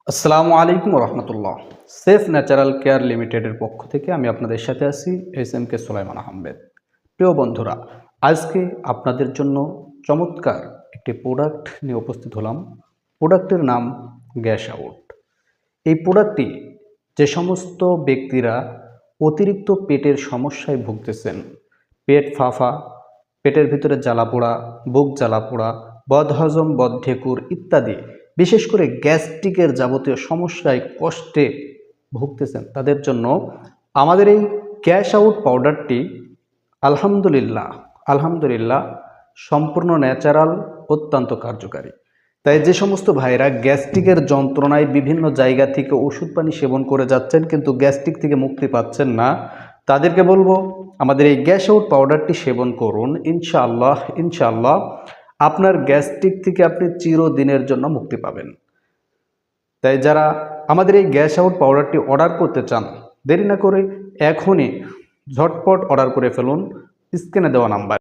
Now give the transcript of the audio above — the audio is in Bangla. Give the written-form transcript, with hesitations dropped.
আসসালামু আলাইকুম রহমতুল্লাহ। সেফ ন্যাচারাল কেয়ার লিমিটেডের পক্ষ থেকে আমি আপনাদের সাথে আছি SMK সুলাইমান আহমেদ। প্রিয় বন্ধুরা, আজকে আপনাদের জন্য চমৎকার একটি প্রোডাক্ট নিয়ে উপস্থিত হলাম। প্রোডাক্টের নাম গ্যাস আউট। এই প্রোডাক্টটি যে সমস্ত ব্যক্তিরা অতিরিক্ত পেটের সমস্যায় ভুগতেছেন, পেট ফাঁফা, পেটের ভিতরে জ্বালাপোড়া, বুক জ্বালাপোড়া, বদহজম, বদঢেকুর ইত্যাদি, বিশেষ করে গ্যাস্ট্রিকের যাবতীয় সমস্যায় কষ্টে ভুগতেছেন, তাদের জন্য আমাদের এই গ্যাস আউট পাউডারটি আলহামদুলিল্লাহ সম্পূর্ণ ন্যাচারাল, অত্যন্ত কার্যকারী। তাই যে সমস্ত ভাইরা গ্যাস্ট্রিকের যন্ত্রণায় বিভিন্ন জায়গা থেকে ওষুধ পানি সেবন করে যাচ্ছেন কিন্তু গ্যাস্ট্রিক থেকে মুক্তি পাচ্ছেন না, তাদেরকে বলবো আমাদের এই গ্যাস আউট পাউডারটি সেবন করুন। ইনশাআল্লাহ আপনার গ্যাস্ট্রিক থেকে আপনি চিরদিনের জন্য মুক্তি পাবেন। তাই যারা আমাদের এই গ্যাস আউট পাউডারটি অর্ডার করতে চান, দেরি না করে এখনই ঝটপট অর্ডার করে ফেলুন স্ক্রিনে দেওয়া নাম্বার।